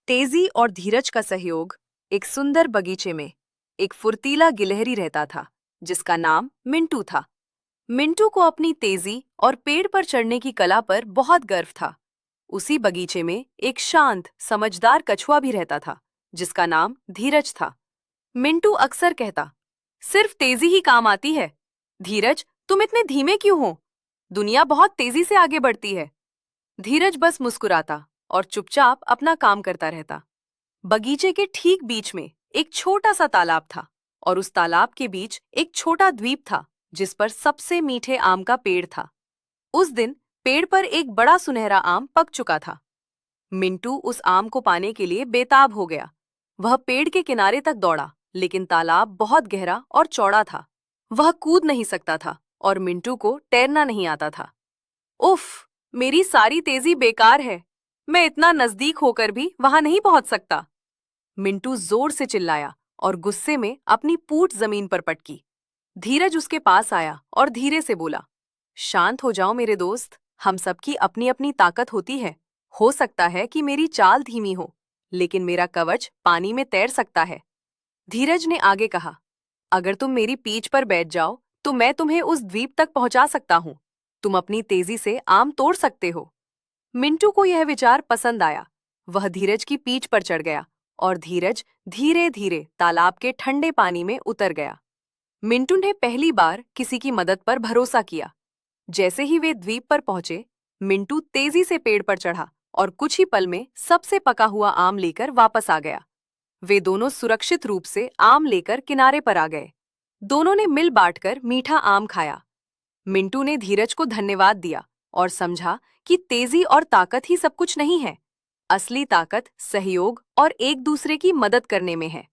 तेजी और धीरज का सहयोग। एक सुंदर बगीचे में एक फुर्तीला गिलहरी रहता था, जिसका नाम मिंटू था। मिंटू को अपनी तेजी और पेड़ पर चढ़ने की कला पर बहुत गर्व था। उसी बगीचे में एक शांत, समझदार कछुआ भी रहता था, जिसका नाम धीरज था। मिंटू अक्सर कहता, सिर्फ तेजी ही काम आती है। धीरज, तुम इतने धीमे क्यों हो? दुनिया बहुत तेजी से आगे बढ़ती है। धीरज बस मुस्कुराता और चुपचाप अपना काम करता रहता। बगीचे के ठीक बीच में एक छोटा सा तालाब था, और उस तालाब के बीच एक छोटा द्वीप था, जिस पर सबसे मीठे आम का पेड़ था। उस दिन पेड़ पर एक बड़ा सुनहरा आम पक चुका था। मिंटू उस आम को पाने के लिए बेताब हो गया। वह पेड़ के किनारे तक दौड़ा, लेकिन तालाब बहुत गहरा और चौड़ा था। वह कूद नहीं सकता था और मिंटू को तैरना नहीं आता था। उफ, मेरी सारी तेजी बेकार है। मैं इतना नजदीक होकर भी वहां नहीं पहुंच सकता। मिंटू जोर से चिल्लाया और गुस्से में अपनी पूंछ जमीन पर पटकी। धीरज उसके पास आया और धीरे से बोला, शांत हो जाओ मेरे दोस्त, हम सबकी अपनी अपनी ताकत होती है। हो सकता है कि मेरी चाल धीमी हो, लेकिन मेरा कवच पानी में तैर सकता है। धीरज ने आगे कहा, अगर तुम मेरी पीठ पर बैठ जाओ तो मैं तुम्हें उस द्वीप तक पहुंचा सकता हूं। तुम अपनी तेजी से आम तोड़ सकते हो। मिंटू को यह विचार पसंद आया। वह धीरज की पीठ पर चढ़ गया और धीरज धीरे धीरे तालाब के ठंडे पानी में उतर गया। मिंटू ने पहली बार किसी की मदद पर भरोसा किया। जैसे ही वे द्वीप पर पहुंचे, मिंटू तेजी से पेड़ पर चढ़ा और कुछ ही पल में सबसे पका हुआ आम लेकर वापस आ गया। वे दोनों सुरक्षित रूप से आम लेकर किनारे पर आ गए। दोनों ने मिल बांटकर मीठा आम खाया। मिंटू ने धीरज को धन्यवाद दिया और समझा कि तेजी और ताकत ही सब कुछ नहीं है। असली ताकत सहयोग और एक दूसरे की मदद करने में है।